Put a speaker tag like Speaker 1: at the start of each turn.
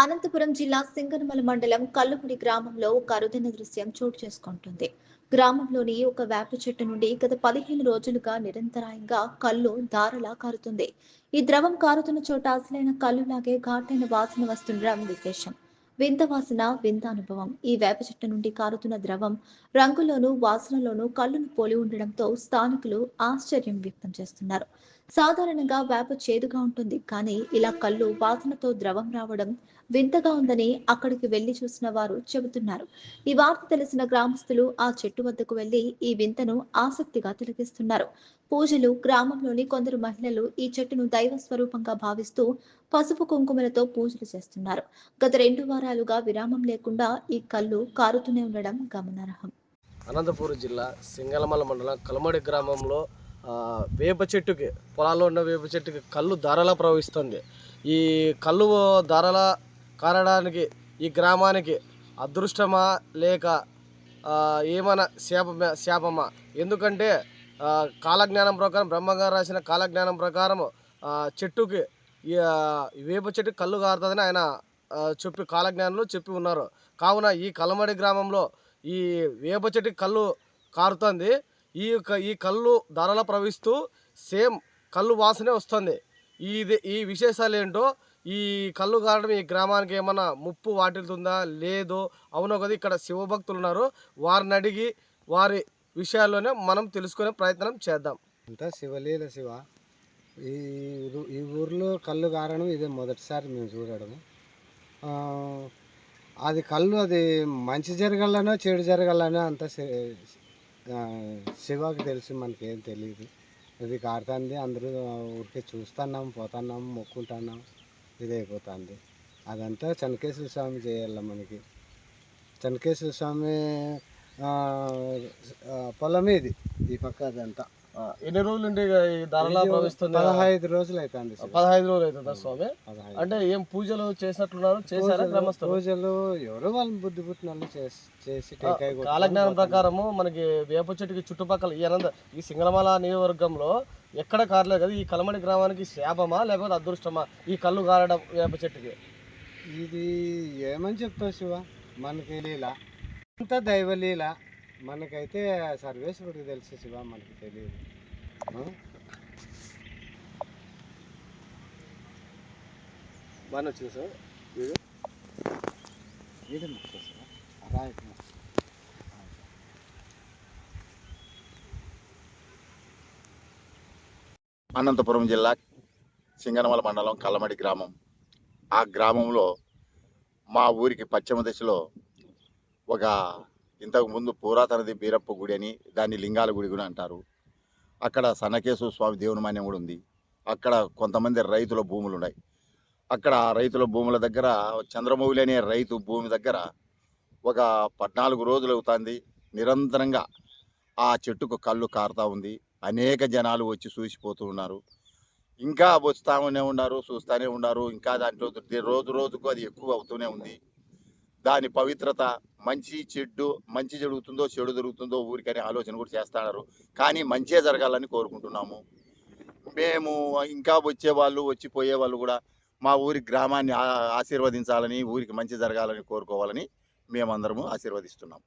Speaker 1: అనంతపురం జిల్లా సింగనమల మండలం కల్లుపుడి గ్రామంలో ఒక అరుదైన దృశ్యం చోటు చేసుకుంటుంది. గ్రామంలోని ఒక వేప చెట్టు నుండి గత 15 రోజులుగా నిరంతరాయంగా కల్లు ధారలా కారుతుంది. ఈ ద్రవం కారుతున్న చోట అసలైన కల్లులాగే ఘాటైన వాసన వస్తుండడం విశేషం. వింత వాసన, వింత అనుభవం. ఈ వేప చెట్టు నుండి కారుతున్న ద్రవం రంగులోనూ, వాసనలోనూ కల్లును పోలి ఉండడంతో స్థానికులు ఆశ్చర్యం వ్యక్తం చేస్తున్నారు. సాధారణంగా వేప చేదుగా ఉంటుంది, కానీ ఇలా కల్లు వాసనతో ద్రవం రావడం వింతగా ఉందని అక్కడికి వెళ్లి చూసిన వారు చెబుతున్నారు. ఈ వార్త తెలిసిన గ్రామస్తులు ఆ చెట్టు వద్దకు వెళ్లి ఈ వింతను ఆసక్తిగా తిలకిస్తున్నారు. పూజలు, గ్రామంలోని కొందరు మహిళలు ఈ చెట్టును దైవ స్వరూపంగా భావిస్తూ పసుపు కుంకుమలతో పూజలు చేస్తున్నారు. గత 2 వారాలుగా విరామం లేకుండా ఈ కల్లు కారుతూనే ఉండడం గమనార్హం.
Speaker 2: అనంతపురం జిల్లా సింగనమల మండలం కలమడి గ్రామంలో వేప చెట్టుకి, పొలాల్లో ఉన్న వేప చెట్టుకి కళ్ళు ధారలా ప్రవహిస్తుంది. ఈ కళ్ళు ధారలా కారడానికి ఈ గ్రామానికి అదృష్టమా లేక ఏమైనా శాపమా? ఎందుకంటే కాలజ్ఞానం ప్రకారం, బ్రహ్మగారు రాసిన కాలజ్ఞానం ప్రకారం చెట్టుకి ఈ వేప చెట్టుకి కళ్ళు కారుతుందని ఆయన చెప్పి కాలజ్ఞానంలో చెప్పి ఉన్నారు. కావున ఈ కలమడి గ్రామంలో ఈ వేప చెట్టుకి కళ్ళు కారుతుంది. ఈ కళ్ళు ధరలో ప్రవహిస్తూ సేమ్ కళ్ళు వాసనే వస్తుంది. ఈ విశేషాలు ఏంటో, ఈ కళ్ళు కారడం ఈ గ్రామానికి ఏమన్నా ముప్పు వాటిల్తుందా లేదో, అవునో కదా, ఇక్కడ శివభక్తులు ఉన్నారు, వారిని అడిగి వారి విషయాల్లోనే మనం తెలుసుకునే ప్రయత్నం చేద్దాం.
Speaker 3: అంతా శివలీల శివ. ఈ ఈ ఊర్లో కళ్ళు కారడం ఇదే మొదటిసారి మేము చూడడము. అది కళ్ళు అది మంచి జరగాలనో చెడు జరగాలనో అంత శివకి తెలుసు, మనకేం తెలియదు. ఇది కారుతుంది, అందరూ ఊరికే చూస్తున్నాం, పోతున్నాం, మొక్కుంటున్నాం, ఇదైపోతుంది. అదంతా చెన్నకేశ్వర స్వామి చేయాల మనకి. చెన్నకేశ్వర స్వామి పొలమే ఇది, ఈ పక్క అదంతా.
Speaker 2: ఎన్ని రోజులు నుండి ఈ ధరలా ప్రవహిస్తుంది?
Speaker 3: 15 రోజులు అవుతుంది.
Speaker 2: 15 రోజులు అవుతుందా స్వామి? అంటే ఏం పూజలు చేసినట్లున్నారు? చేశారా గ్రామస్తులు?
Speaker 3: పూజలు ఎవరో వాళ్ళు బుద్ధి పుట్టిన చేసి
Speaker 2: కాలజ్ఞానం ప్రకారము మనకి వేప చెట్టుకి చుట్టుపక్కల ఈ సింగనమల నియోజకవర్గంలో ఎక్కడ కారలేదు కదా. ఈ కలమడి గ్రామానికి శాపమా లేకపోతే అదృష్టమా ఈ కళ్ళు కారడం వేప చెట్టుకి?
Speaker 3: ఇది ఏమని చెప్తావు శివ, మనకి లీల అంతా దైవలీల. మనకైతే సర్వేశ్వరుడికి తెలుసు శివ, మనకి తెలియదు.
Speaker 2: బాగానే వచ్చింది సార్
Speaker 3: ఇది రాయట.
Speaker 4: అనంతపురం జిల్లా సింగనమల మండలం కల్లమడి గ్రామం. ఆ గ్రామంలో మా ఊరికి పశ్చిమ దిశలో ఒక ఇంతకుముందు పురాతనది బీరప్ప గుడి అని, దాన్ని లింగాల గుడి కూడా అంటారు. అక్కడ సన్నకేశ్వర స్వామి దేవుని మాన్యం కూడా ఉంది. అక్కడ కొంతమంది రైతుల భూములు ఉన్నాయి. అక్కడ రైతుల భూముల దగ్గర చంద్రమౌళి అనే రైతు భూమి దగ్గర ఒక 14 రోజులు అవుతుంది నిరంతరంగా ఆ చెట్టుకు కళ్ళు కారుతూ ఉంది. అనేక జనాలు వచ్చి చూసిపోతూ ఉన్నారు. ఇంకా వస్తూనే ఉన్నారు, చూస్తూనే ఉన్నారు. ఇంకా దాంట్లో రోజు రోజుకు అది ఎక్కువ అవుతూనే ఉంది. దాని పవిత్రత, మంచి చెడు, మంచి జరుగుతుందో చెడు జరుగుతుందో ఊరికనే ఆలోచన కూడా చేస్తున్నారు. కానీ మంచే జరగాలని కోరుకుంటున్నాము. మేము ఇంకా వచ్చేవాళ్ళు, వచ్చిపోయే వాళ్ళు కూడా మా ఊరి గ్రామాన్ని ఆశీర్వదించాలని, ఊరికి మంచి జరగాలని కోరుకోవాలని మేమందరము ఆశీర్వదిస్తున్నాం.